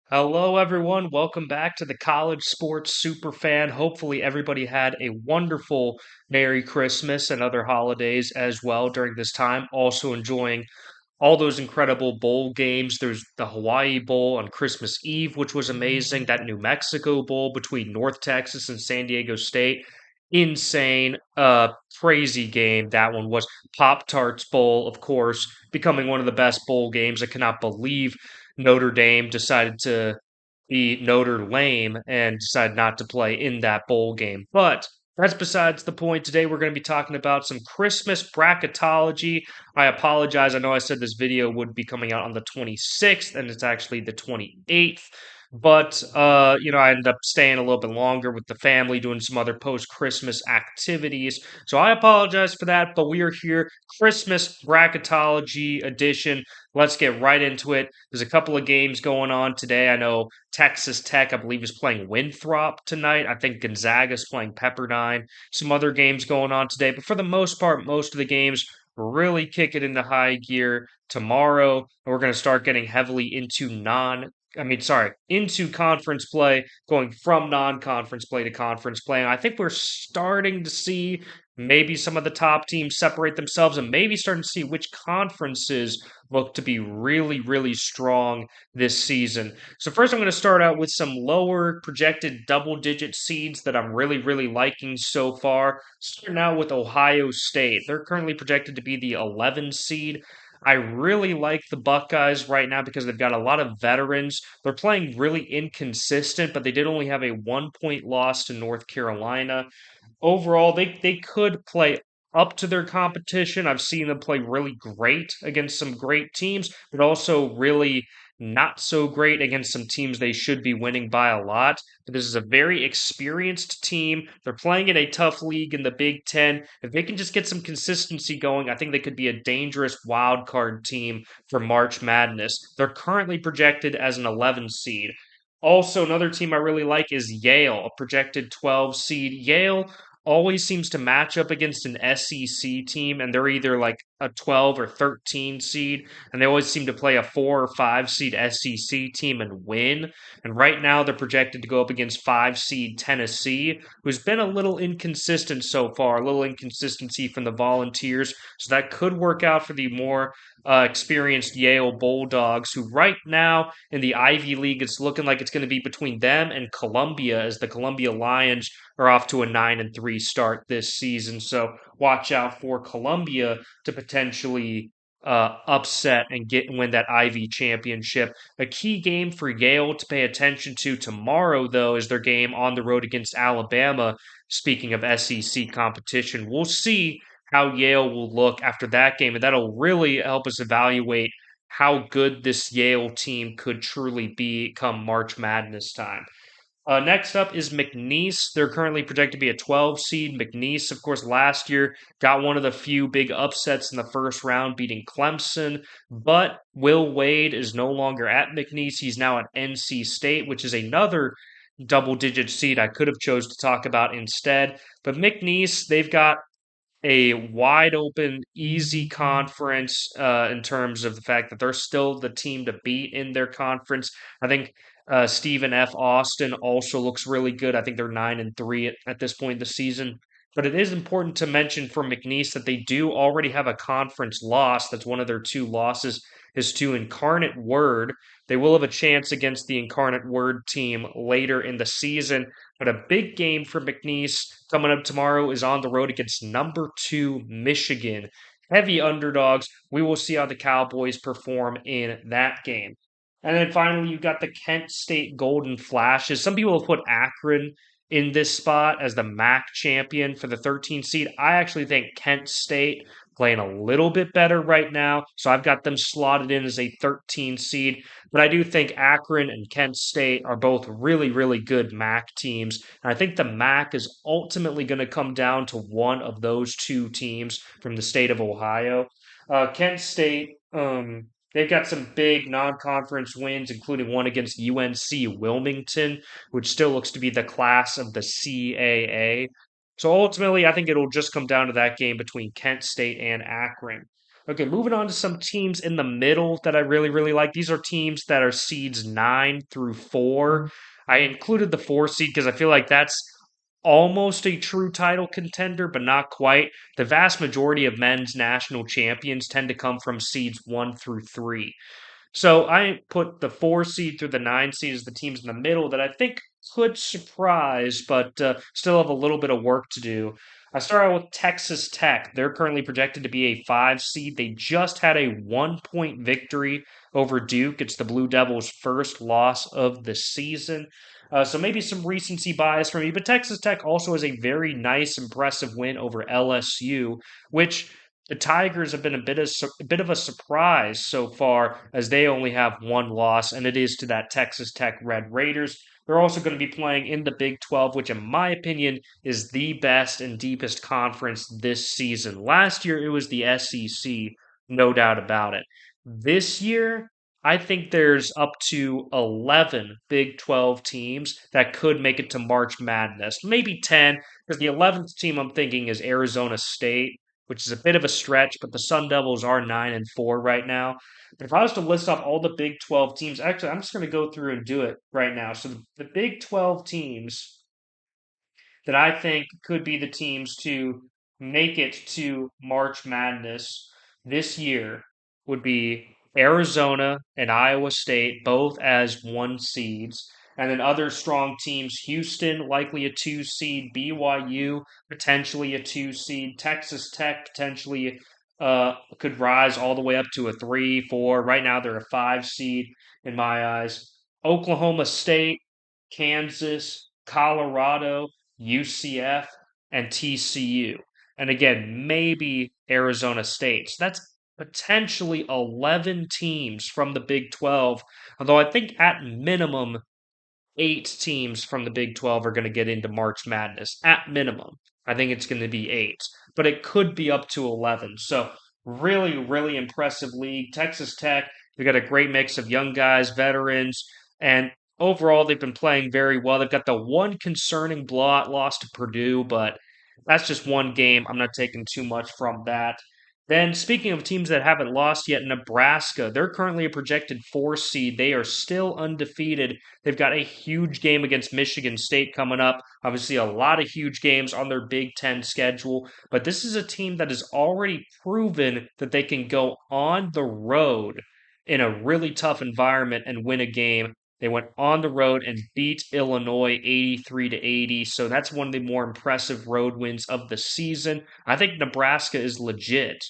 Hello, everyone. Welcome back to the College Sports Superfan. Hopefully, everybody had a wonderful Merry Christmas and other holidays as well during this time. Also, enjoying all those incredible bowl games. There's the Hawaii Bowl on Christmas Eve, which was amazing. That New Mexico Bowl between North Texas and San Diego State. Insane, crazy game that one was. Pop Tarts Bowl, of course, becoming one of the best bowl games. I cannot believe Notre Dame decided to be Notre Lame and decided not to play in that bowl game. But that's besides the point. Today we're going to be talking about some Christmas bracketology. I apologize. I know I said this video would be coming out on the 26th, and it's actually the 28th. But I ended up staying a little bit longer with the family, doing some other post-Christmas activities. So I apologize for that. But we are here, Christmas bracketology edition. Let's get right into it. There's a couple of games going on today. I know Texas Tech, I believe, is playing Winthrop tonight. I think Gonzaga's playing Pepperdine. Some other games going on today. But for the most part, most of the games really kick it into high gear tomorrow. And we're going to start getting heavily into conference play, going from non-conference play to conference play. And I think we're starting to see maybe some of the top teams separate themselves and maybe starting to see which conferences look to be really, really strong this season. So first I'm going to start out with some lower projected double-digit seeds that I'm really, really liking so far. Starting out with Ohio State. They're currently projected to be the 11 seed. I really like the Buckeyes right now because they've got a lot of veterans. They're playing really inconsistent, but they did only have a 1 point loss to North Carolina. Overall, they could play up to their competition. I've seen them play really great against some great teams, but also really not so great against some teams they should be winning by a lot. But this is a very experienced team. They're playing in a tough league in the Big Ten. If they can just get some consistency going, I think they could be a dangerous wild card team for March Madness. They're currently projected as an 11 seed. Also, another team I really like is Yale, a projected 12 seed. Yale always seems to match up against an SEC team, and they're either like a 12 or 13 seed, and they always seem to play a 4 or 5 seed SEC team and win. And right now, they're projected to go up against 5 seed Tennessee, who's been a little inconsistent so far, a little inconsistency from the Volunteers. So that could work out for the more experienced Yale Bulldogs, who right now in the Ivy League, it's looking like it's going to be between them and Columbia, as the Columbia Lions are off to a 9-3 start this season. So watch out for Columbia to potentially upset and win that Ivy championship. A key game for Yale to pay attention to tomorrow, though, is their game on the road against Alabama. Speaking of SEC competition, we'll see how Yale will look after that game, and that'll really help us evaluate how good this Yale team could truly be come March Madness time. Next up is McNeese. They're currently projected to be a 12 seed. McNeese, of course, last year got one of the few big upsets in the first round, beating Clemson. But Will Wade is no longer at McNeese. He's now at NC State, which is another double-digit seed I could have chose to talk about instead. But McNeese, they've got a wide open, easy conference in terms of the fact that they're still the team to beat in their conference. I think Stephen F. Austin also looks really good. I think they're 9-3 at this point in the season. But it is important to mention for McNeese that they do already have a conference loss. That's one of their two losses is to Incarnate Word. They will have a chance against the Incarnate Word team later in the season. But a big game for McNeese coming up tomorrow is on the road against number 2 Michigan. Heavy underdogs. We will see how the Cowboys perform in that game. And then finally, you've got the Kent State Golden Flashes. Some people have put Akron in this spot as the MAC champion for the 13 seed. I actually think Kent State playing a little bit better right now, so I've got them slotted in as a 13 seed. But I do think Akron and Kent State are both really, really good MAC teams. And I think the MAC is ultimately going to come down to one of those two teams from the state of Ohio. Kent State, they've got some big non-conference wins, including one against UNC Wilmington, which still looks to be the class of the CAA. So ultimately, I think it'll just come down to that game between Kent State and Akron. Okay, moving on to some teams in the middle that I really, really like. These are teams that are seeds 9 through 4. I included the 4 seed because I feel like that's almost a true title contender, but not quite. The vast majority of men's national champions tend to come from seeds 1 through 3. So I put the 4 seed through the 9 seed as the teams in the middle that I think could surprise, but still have a little bit of work to do. I start out with Texas Tech. They're currently projected to be a 5 seed. They just had a 1 point victory over Duke. It's the Blue Devils' first loss of the season. So maybe some recency bias for me, but Texas Tech also has a very nice, impressive win over LSU, which the Tigers have been a bit of a surprise so far, as they only have one loss, and it is to that Texas Tech Red Raiders. They're also going to be playing in the Big 12, which, in my opinion, is the best and deepest conference this season. Last year, it was the SEC, no doubt about it. This year, I think there's up to 11 Big 12 teams that could make it to March Madness. Maybe 10, because the 11th team I'm thinking is Arizona State, which is a bit of a stretch, but the Sun Devils are 9-4 right now. But if I was to list off all the Big 12 teams, actually, I'm just going to go through and do it right now. So the Big 12 teams that I think could be the teams to make it to March Madness this year would be Arizona and Iowa State, both as 1 seeds. And then other strong teams, Houston, likely a 2 seed, BYU, potentially a 2 seed, Texas Tech, potentially could rise all the way up to a 3, 4. Right now, they're a 5 seed in my eyes. Oklahoma State, Kansas, Colorado, UCF, and TCU. And again, maybe Arizona State. So that's potentially 11 teams from the Big 12. Although I think at minimum, 8 teams from the Big 12 are going to get into March Madness at minimum. I think it's going to be 8, but it could be up to 11. So, really, really impressive league. Texas Tech, they've got a great mix of young guys, veterans, and overall, they've been playing very well. They've got the one concerning blowout loss to Purdue, but that's just one game. I'm not taking too much from that. Then, speaking of teams that haven't lost yet, Nebraska, they're currently a projected 4 seed. They are still undefeated. They've got a huge game against Michigan State coming up. Obviously, a lot of huge games on their Big Ten schedule. But this is a team that has already proven that they can go on the road in a really tough environment and win a game. They went on the road and beat Illinois 83-80. So that's one of the more impressive road wins of the season. I think Nebraska is legit.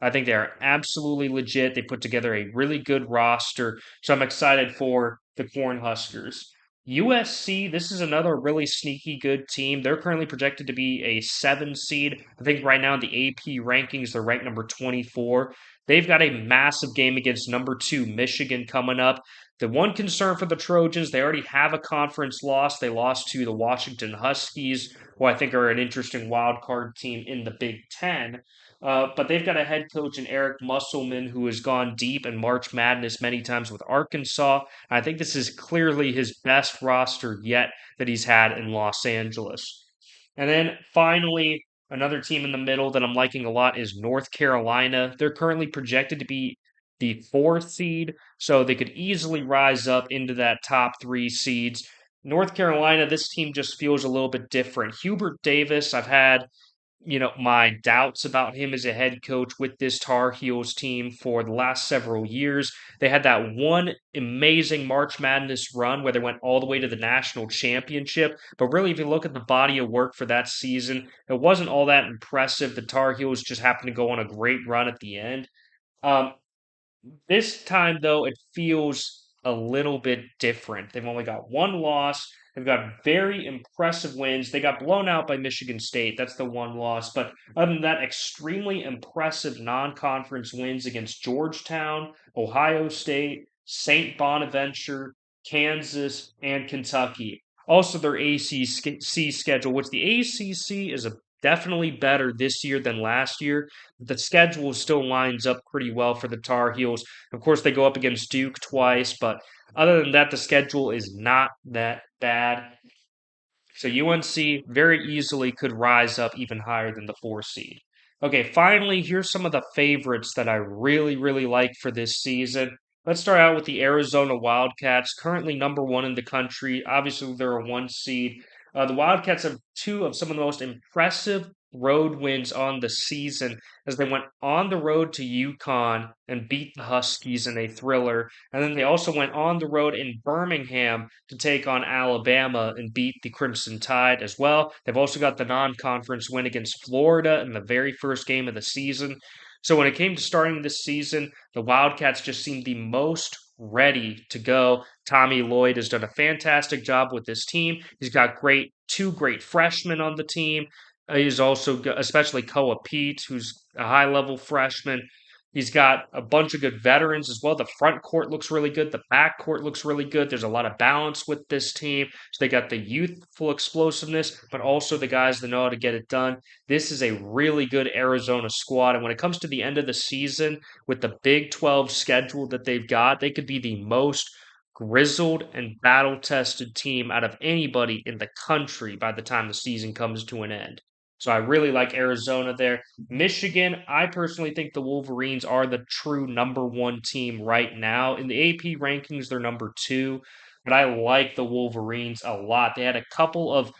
I think they are absolutely legit. They put together a really good roster. So I'm excited for the Cornhuskers. USC, this is another really sneaky good team. They're currently projected to be a 7 seed. I think right now in the AP rankings, they're ranked number 24. They've got a massive game against number 2 Michigan coming up. The one concern for the Trojans, they already have a conference loss. They lost to the Washington Huskies, who I think are an interesting wild card team in the Big Ten. But they've got a head coach in Eric Musselman who has gone deep in March Madness many times with Arkansas. I think this is clearly his best roster yet that he's had in Los Angeles. And then finally, another team in the middle that I'm liking a lot is North Carolina. They're currently projected to be the 4th seed, so they could easily rise up into that top 3 seeds. North Carolina, this team just feels a little bit different. Hubert Davis, I've had my doubts about him as a head coach with this Tar Heels team for the last several years. They had that one amazing March Madness run where they went all the way to the national championship. But really, if you look at the body of work for that season, it wasn't all that impressive. The Tar Heels just happened to go on a great run at the end. Um, this time, though, it feels a little bit different. They've only got one loss. They've got very impressive wins. They got blown out by Michigan State. That's the one loss. But other than that, extremely impressive non conference wins against Georgetown, Ohio State, St. Bonaventure, Kansas, and Kentucky. Also, their ACC schedule, which the ACC is definitely better this year than last year. The schedule still lines up pretty well for the Tar Heels. Of course, they go up against Duke twice, but other than that, the schedule is not that bad. So UNC very easily could rise up even higher than the 4 seed. Okay, finally, here's some of the favorites that I really, really like for this season. Let's start out with the Arizona Wildcats, currently number one in the country. Obviously, they're a one seed. The Wildcats have two of some of the most impressive road wins on the season as they went on the road to UConn and beat the Huskies in a thriller. And then they also went on the road in Birmingham to take on Alabama and beat the Crimson Tide as well. They've also got the non conference win against Florida in the very first game of the season. So when it came to starting this season, the Wildcats just seemed the most ready to go. Tommy Lloyd has done a fantastic job with this team. He's got two great freshmen on the team. He's also especially Koa Pete, who's a high level freshman. He's got a bunch of good veterans as well. The front court looks really good. The back court looks really good. There's a lot of balance with this team. So they got the youthful explosiveness, but also the guys that know how to get it done. This is a really good Arizona squad. And when it comes to the end of the season, with the Big 12 schedule that they've got, they could be the most grizzled and battle tested team out of anybody in the country by the time the season comes to an end. So I really like Arizona there. Michigan, I personally think the Wolverines are the true number one team right now. In the AP rankings, they're number two, but I like the Wolverines a lot. They had a couple of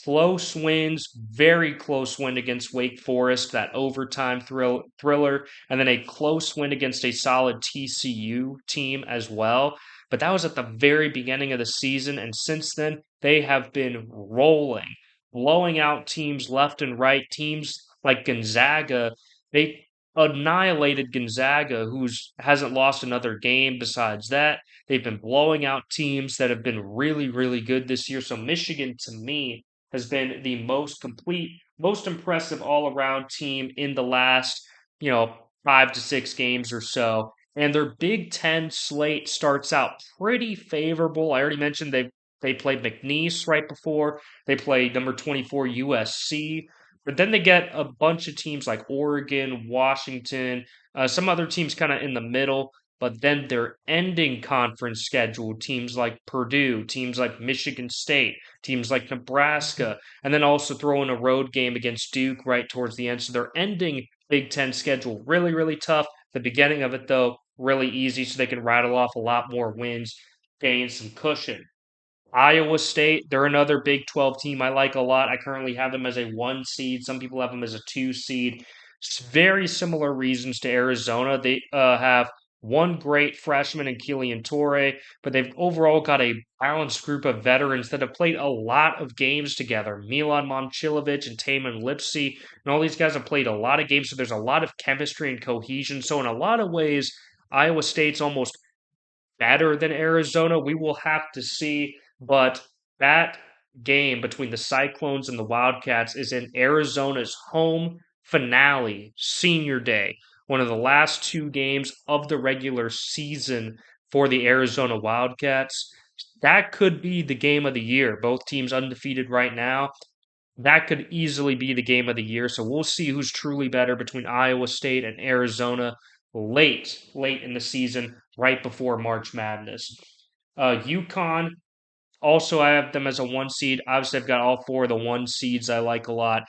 close wins, very close win against Wake Forest, that overtime thriller, and then a close win against a solid TCU team as well. But that was at the very beginning of the season, and since then, they have been rolling, blowing out teams left and right. Teams like Gonzaga, they annihilated Gonzaga, who's hasn't lost another game besides that. They've been blowing out teams that have been really, really good this year. So Michigan, to me, has been the most complete, most impressive all-around team in the last, 5 to 6 games or so. And their Big Ten slate starts out pretty favorable. I already mentioned they played McNeese right before. They play number 24 USC. But then they get a bunch of teams like Oregon, Washington, some other teams kind of in the middle. But then their ending conference schedule, teams like Purdue, teams like Michigan State, teams like Nebraska, and then also throw in a road game against Duke right towards the end. So their ending Big Ten schedule really, really tough. The beginning of it, though, really easy so they can rattle off a lot more wins, gain some cushion. Iowa State, they're another Big 12 team I like a lot. I currently have them as a one seed. Some people have them as a two seed. Very similar reasons to Arizona. They have one great freshman in Killian Torre, but they've overall got a balanced group of veterans that have played a lot of games together. Milan Momcilovic and Taman Lipsy, and all these guys have played a lot of games, so there's a lot of chemistry and cohesion. So in a lot of ways, Iowa State's almost better than Arizona. We will have to see. But that game between the Cyclones and the Wildcats is in Arizona's home finale, senior day, one of the last two games of the regular season for the Arizona Wildcats. That could be the game of the year. Both teams undefeated right now. That could easily be the game of the year. So we'll see who's truly better between Iowa State and Arizona late in the season, right before March Madness. UConn, also I have them as a one seed. Obviously, I've got all four of the one seeds I like a lot.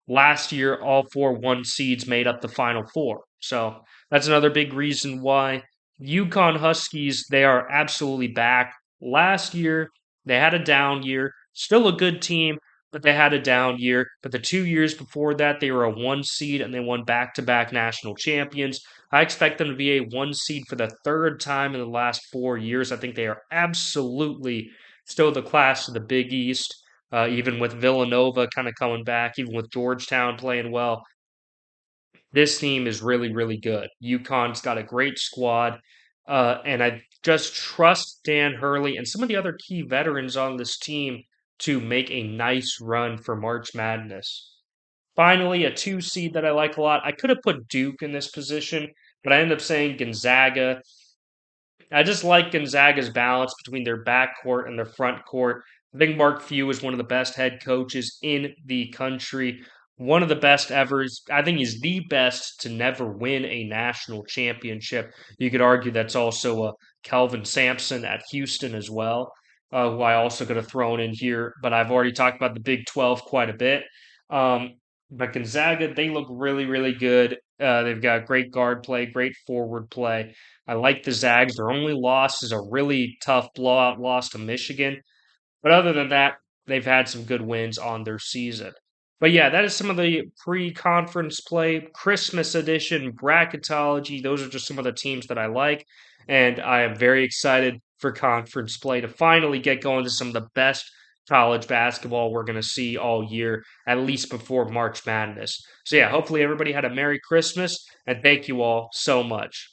Last year, all four one seeds made up the final four. So that's another big reason why Yukon Huskies, they are absolutely back. Last year, they had a down year. Still a good team, but they had a down year. But the 2 years before that, they were a one seed and they won back to back national champions. I expect them to be a one seed for the third time in the last 4 years. I think they are absolutely still the class of the Big East, even with Villanova kind of coming back, even with Georgetown playing well. This team is really, really good. UConn's got a great squad, and I just trust Dan Hurley and some of the other key veterans on this team to make a nice run for March Madness. Finally, a two seed that I like a lot. I could have put Duke in this position, but I ended up saying Gonzaga. I just like Gonzaga's balance between their backcourt and their front court. I think Mark Few is one of the best head coaches in the country, one of the best ever. I think he's the best to never win a national championship. You could argue that's also Kelvin Sampson at Houston as well, who I also could have thrown in here, but I've already talked about the Big 12 quite a bit. Um, But Gonzaga, they look really, really good. They've got great guard play, great forward play. I like the Zags. Their only loss is a really tough blowout loss to Michigan. But other than that, they've had some good wins on their season. But yeah, that is some of the pre-conference play, Christmas edition, bracketology. Those are just some of the teams that I like. And I am very excited for conference play to finally get going to some of the best college basketball we're going to see all year, at least before March Madness. So yeah, hopefully everybody had a Merry Christmas, and thank you all so much.